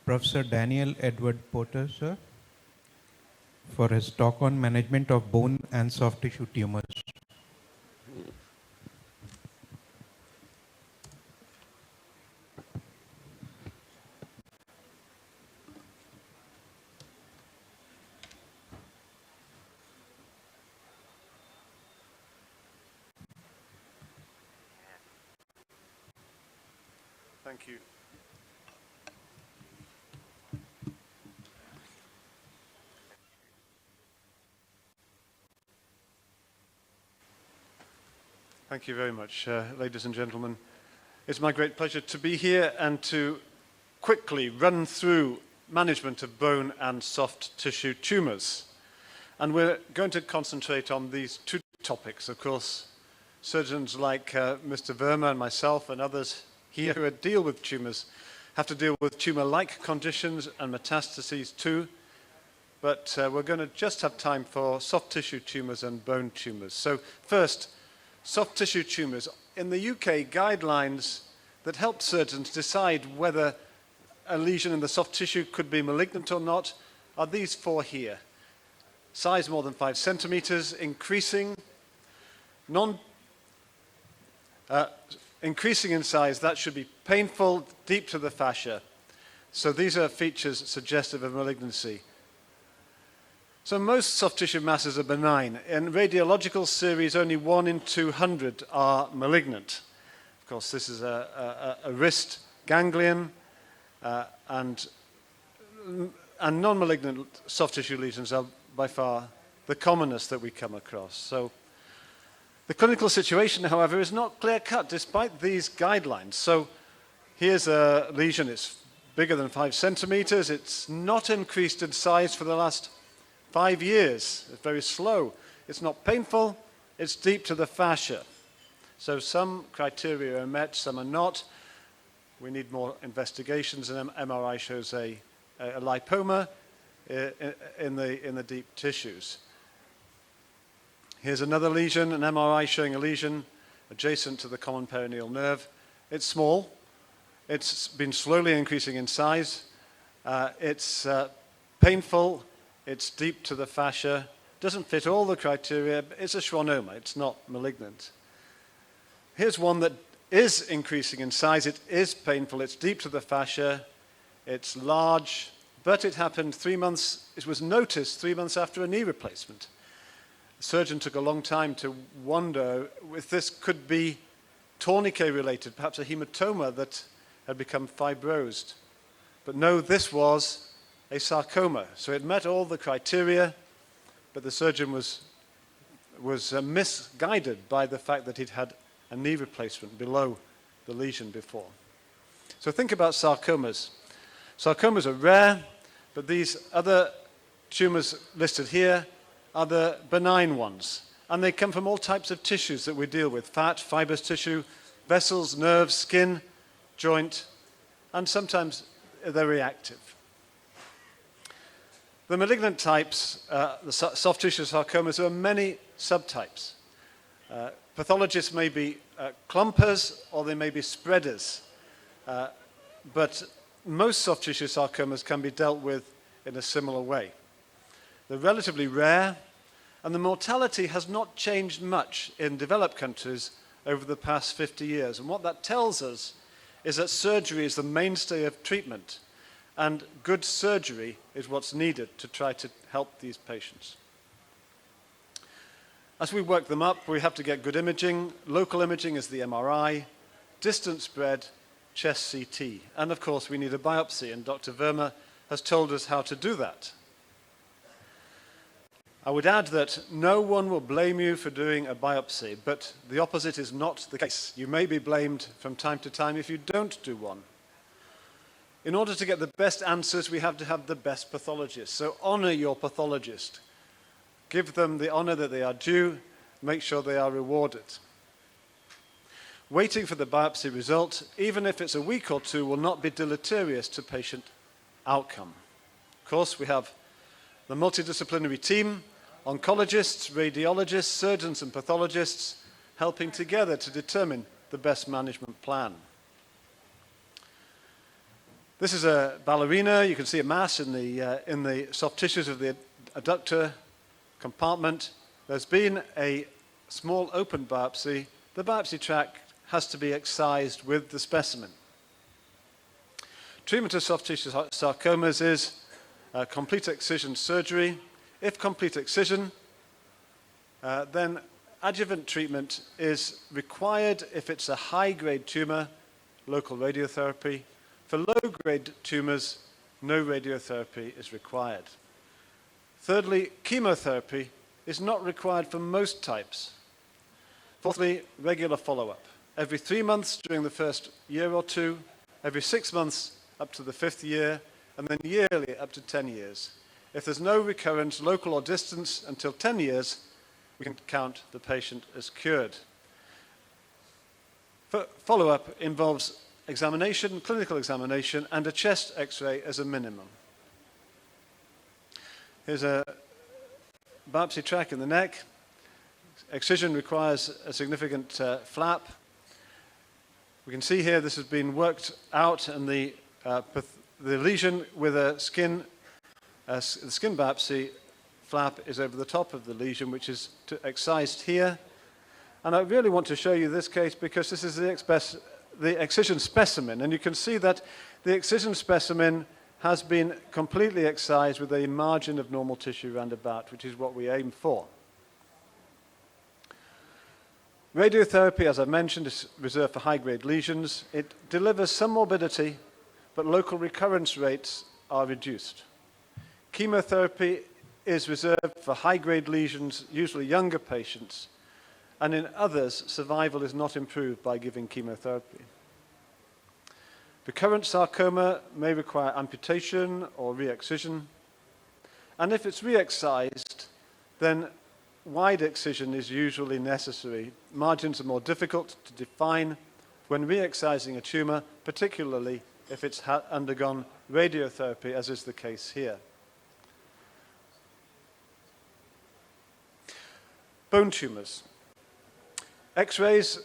Professor Daniel Edward Porter, sir, for his talk on management of bone and soft tissue tumors. Thank you. Thank you very much, ladies and gentlemen. It's my great pleasure to be here and to quickly run through management of bone and soft tissue tumors. And we're going to concentrate on these two topics. Of course, surgeons like Mr. Verma and myself and others here who deal with tumors have to deal with tumor-like conditions and metastases too. But we're going to just have time for soft tissue tumors and bone tumors. So first, soft tissue tumors. In the UK, guidelines that help surgeons decide whether a lesion in the soft tissue could be malignant or not are these four here. Size more than 5 centimeters, increasing in size, that should be painful, deep to the fascia. So these are features suggestive of malignancy. So most soft tissue masses are benign. In radiological series, only 1 in 200 are malignant. Of course, this is a wrist ganglion, and non-malignant soft tissue lesions are by far the commonest that we come across. So the clinical situation, however, is not clear-cut despite these guidelines. So here's a lesion. It's bigger than 5 centimeters. It's not increased in size for the last 5 years. It's very slow. It's not painful. It's deep to the fascia. So some criteria are met, some are not. We need more investigations, and MRI shows a lipoma in the deep tissues. Here's another lesion, an MRI showing a lesion adjacent to the common perineal nerve. It's small. It's been slowly increasing in size. It's painful. It's deep to the fascia. Doesn't fit all the criteria. It's a schwannoma. It's not malignant. Here's one that is increasing in size. It is painful. It's deep to the fascia. It's large, but it happened 3 months. It was noticed 3 months after a knee replacement. The surgeon took a long time to wonder if this could be tourniquet related, perhaps a hematoma that had become fibrosed. But no, this was a sarcoma. So it met all the criteria, but the surgeon was misguided by the fact that he'd had a knee replacement below the lesion before. So think about sarcomas. Sarcomas are rare, but these other tumors listed here are the benign ones. And they come from all types of tissues that we deal with: fat, fibrous tissue, vessels, nerves, skin, joint, and sometimes they're reactive. The malignant types, the soft tissue sarcomas, there are many subtypes. Pathologists may be clumpers or they may be spreaders. But most soft tissue sarcomas can be dealt with in a similar way. They're relatively rare, and the mortality has not changed much in developed countries over the past 50 years. And what that tells us is that surgery is the mainstay of treatment, and good surgery is what's needed to try to help these patients. As we work them up, we have to get good imaging. Local imaging is the MRI, distant spread, chest CT. And of course, we need a biopsy, and Dr. Verma has told us how to do that. I would add that no one will blame you for doing a biopsy, but the opposite is not the case. You may be blamed from time to time if you don't do one. In order to get the best answers, we have to have the best pathologists. So honor your pathologist. Give them the honor that they are due. Make sure they are rewarded. Waiting for the biopsy result, even if it's a week or two, will not be deleterious to patient outcome. Of course, we have the multidisciplinary team, oncologists, radiologists, surgeons, and pathologists helping together to determine the best management plan. This is a ballerina. You can see a mass in the soft tissues of the adductor compartment. There's been a small open biopsy. The biopsy tract has to be excised with the specimen. Treatment of soft tissue sarcomas is complete excision surgery. If complete excision, then adjuvant treatment is required if it's a high-grade tumor, local radiotherapy. For low-grade tumors, no radiotherapy is required. Thirdly, chemotherapy is not required for most types. Fourthly, regular follow-up. Every 3 months during the first year or two, every 6 months up to the 5th year, and then yearly up to 10 years. If there's no recurrence, local or distant, until 10 years, we can count the patient as cured. Follow-up involves examination, clinical examination, and a chest X-ray as a minimum. Here's a biopsy tract in the neck. Excision requires a significant flap. We can see here this has been worked out, and the lesion with a skin biopsy flap is over the top of the lesion, which is excised here. And I really want to show you this case because this is the excision specimen, and you can see that the excision specimen has been completely excised with a margin of normal tissue roundabout, which is what we aim for. Radiotherapy, as I mentioned, is reserved for high-grade lesions. It delivers some morbidity, but local recurrence rates are reduced. Chemotherapy is reserved for high-grade lesions, usually younger patients, and in others, survival is not improved by giving chemotherapy. Recurrent sarcoma may require amputation or re-excision, and if it's re-excised, then wide excision is usually necessary. Margins are more difficult to define when re-excising a tumor, particularly if it's undergone radiotherapy, as is the case here. Bone tumors. X-rays,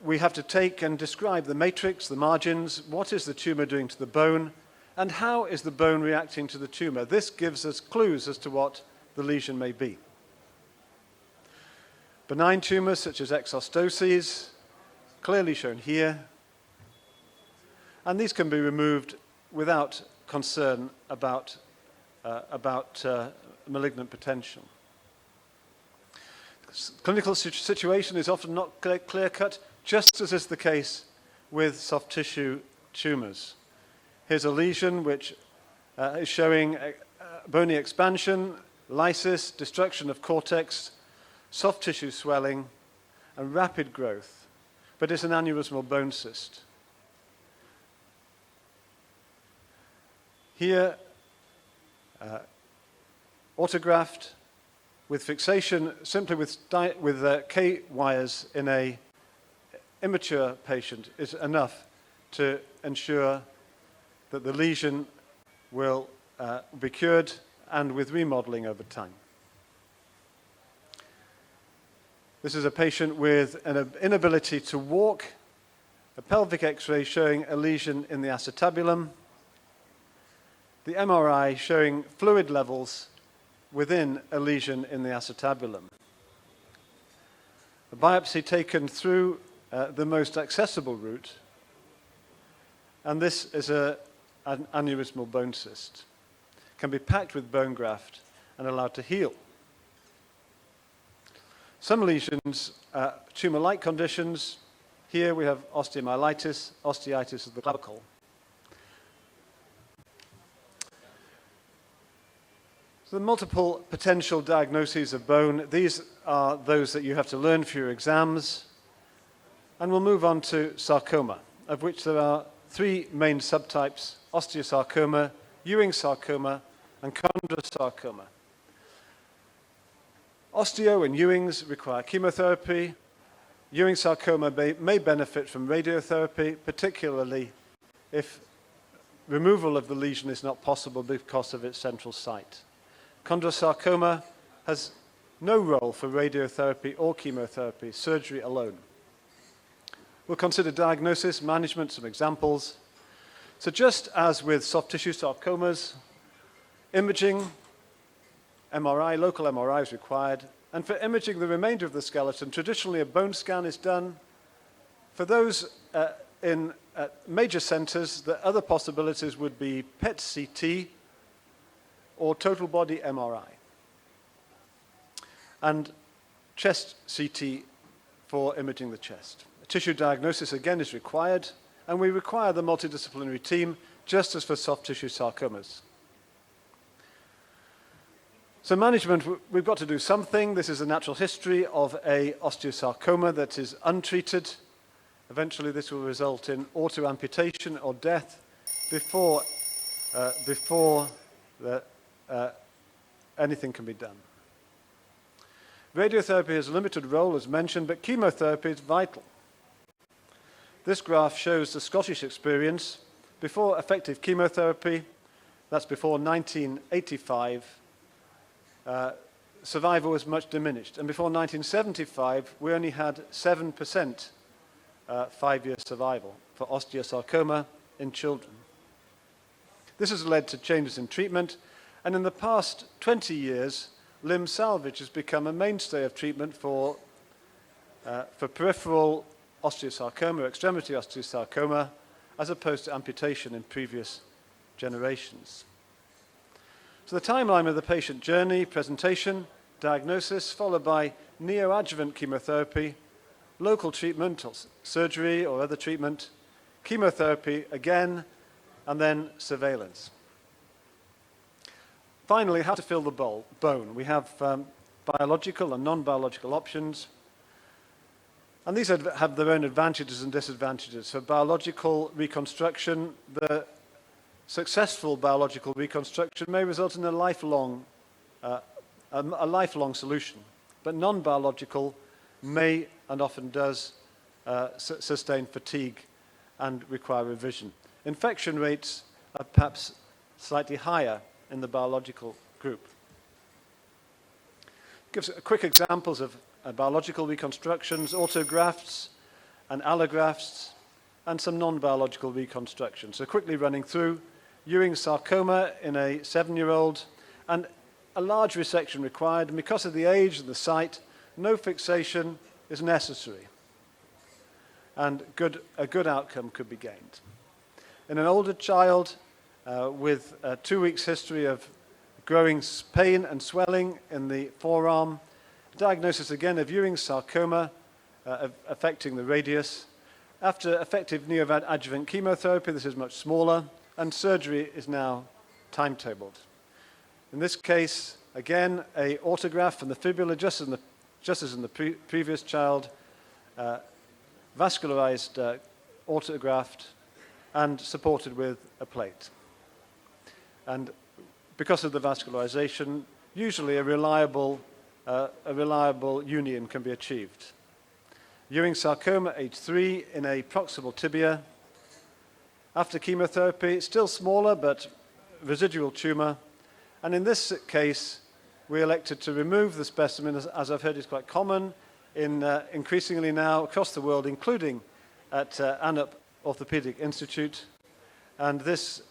we have to take and describe the matrix, the margins, what is the tumor doing to the bone, and how is the bone reacting to the tumor. This gives us clues as to what the lesion may be. Benign tumors such as exostoses, clearly shown here, and these can be removed without concern about malignant potential. Clinical situation is often not clear-cut, just as is the case with soft tissue tumors. Here's a lesion which is showing bony expansion, lysis, destruction of cortex, soft tissue swelling, and rapid growth, but it's an aneurysmal bone cyst. Here, autograft with fixation simply with K wires in an immature patient is enough to ensure that the lesion will be cured, and with remodeling over time. This is a patient with an inability to walk, a pelvic X-ray showing a lesion in the acetabulum, the MRI showing fluid levels within a lesion in the acetabulum. A biopsy taken through the most accessible route, and this is an aneurysmal bone cyst. It can be packed with bone graft and allowed to heal. Some lesions, tumor-like conditions. Here we have osteomyelitis, osteitis of the clavicle. So the multiple potential diagnoses of bone, these are those that you have to learn for your exams. And we'll move on to sarcoma, of which there are 3 main subtypes: osteosarcoma, Ewing sarcoma, and chondrosarcoma. Osteo and Ewing's require chemotherapy. Ewing sarcoma may benefit from radiotherapy, particularly if removal of the lesion is not possible because of its central site. Chondrosarcoma has no role for radiotherapy or chemotherapy, surgery alone. We'll consider diagnosis, management, some examples. So just as with soft tissue sarcomas, imaging, MRI, local MRI is required. And for imaging the remainder of the skeleton, traditionally a bone scan is done. For those in major centers, the other possibilities would be PET-CT or total body MRI. And chest CT for imaging the chest. A tissue diagnosis again is required, and we require the multidisciplinary team just as for soft tissue sarcomas. So management, we've got to do something. This is a natural history of a osteosarcoma that is untreated. Eventually this will result in autoamputation or death before anything can be done. Radiotherapy has a limited role, as mentioned, but chemotherapy is vital. This graph shows the Scottish experience. Before effective chemotherapy, that's before 1985, survival was much diminished. And before 1975, we only had 7% 5-year survival for osteosarcoma in children. This has led to changes in treatment, and in the past 20 years, limb salvage has become a mainstay of treatment for peripheral osteosarcoma, extremity osteosarcoma, as opposed to amputation in previous generations. So the timeline of the patient journey: presentation, diagnosis, followed by neoadjuvant chemotherapy, local treatment, or surgery or other treatment, chemotherapy again, and then surveillance. Finally, how to fill the bone. We have biological and non-biological options, and these have their own advantages and disadvantages. For biological reconstruction, the successful biological reconstruction may result in a lifelong solution, but non-biological may and often does sustain fatigue and require revision. Infection rates are perhaps slightly higher in the biological group. Gives quick examples of biological reconstructions: autografts and allografts, and some non-biological reconstructions. So quickly running through: Ewing sarcoma in a 7-year-old, and a large resection required, and because of the age and the site, no fixation is necessary, and a good outcome could be gained. In an older child with a 2 weeks history of growing pain and swelling in the forearm, diagnosis again of Ewing sarcoma affecting the radius. After effective neoadjuvant chemotherapy, this is much smaller, and surgery is now timetabled. In this case, again, an autograft from the fibula, just as in the previous child, vascularized autograft, and supported with a plate. And because of the vascularization, usually a reliable union can be achieved. Ewing sarcoma, age 3, in a proximal tibia. After chemotherapy, still smaller, but residual tumor. And in this case, we elected to remove the specimen, as I've heard is quite common increasingly now across the world, including at Anup Orthopedic Institute. And this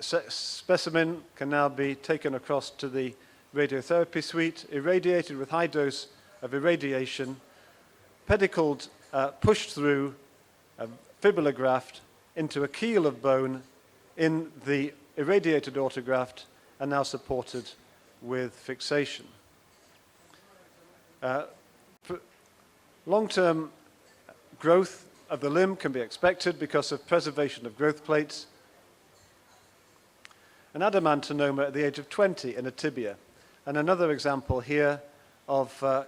specimen can now be taken across to the radiotherapy suite, irradiated with high dose of irradiation, pedicled, pushed through a fibula graft into a keel of bone in the irradiated autograft, and now supported with fixation. Long-term growth of the limb can be expected because of preservation of growth plates. An adamantinoma at the age of 20 in a tibia, and another example here of a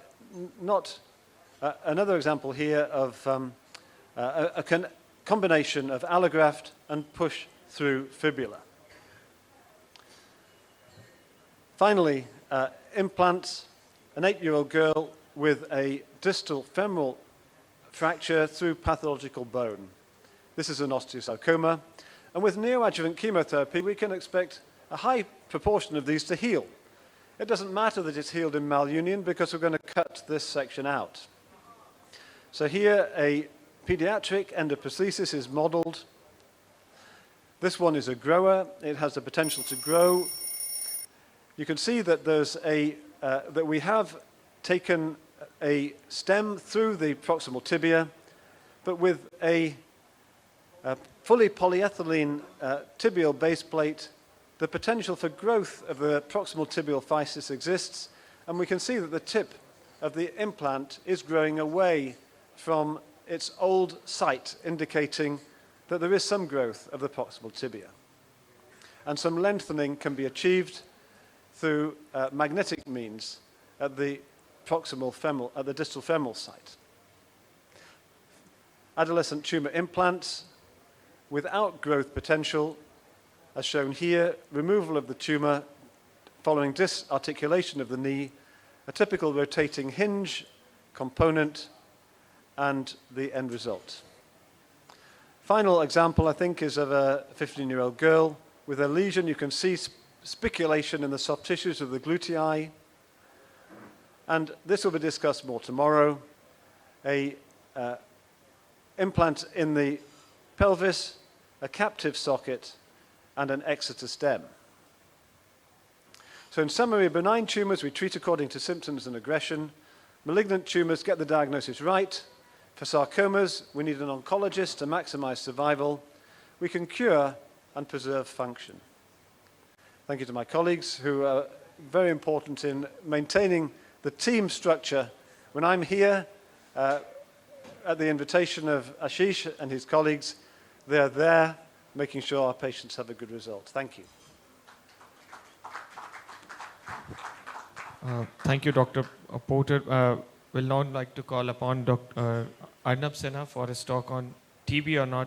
combination of allograft and push-through fibula. Finally, implants. An 8-year-old girl with a distal femoral fracture through pathological bone. This is an osteosarcoma, and with neoadjuvant chemotherapy, we can expect a high proportion of these to heal. It doesn't matter that it's healed in malunion, because we're going to cut this section out. So here, a pediatric endoprosthesis is modeled. This one is a grower. It has the potential to grow. You can see that that we have taken a stem through the proximal tibia, but with a fully polyethylene tibial base plate, the potential for growth of the proximal tibial physis exists, and we can see that the tip of the implant is growing away from its old site, indicating that there is some growth of the proximal tibia. And some lengthening can be achieved through magnetic means at the distal femoral site. Adolescent tumor implants without growth potential, as shown here, removal of the tumor following disarticulation of the knee, a typical rotating hinge component, and the end result. Final example, I think, is of a 15-year-old girl with a lesion. You can see spiculation in the soft tissues of the glutei, and this will be discussed more tomorrow. A implant in the pelvis, a captive socket, and an exeter stem. So in summary, benign tumors we treat according to symptoms and aggression. Malignant tumors get the diagnosis right. For sarcomas, we need an oncologist to maximize survival. We can cure and preserve function. Thank you to my colleagues who are very important in maintaining the team structure. When I'm here, at the invitation of Ashish and his colleagues, they're there making sure our patients have a good result. Thank you. Thank you, Dr. Porter. Will now like to call upon Dr. Anup Sinha for his talk on TB or not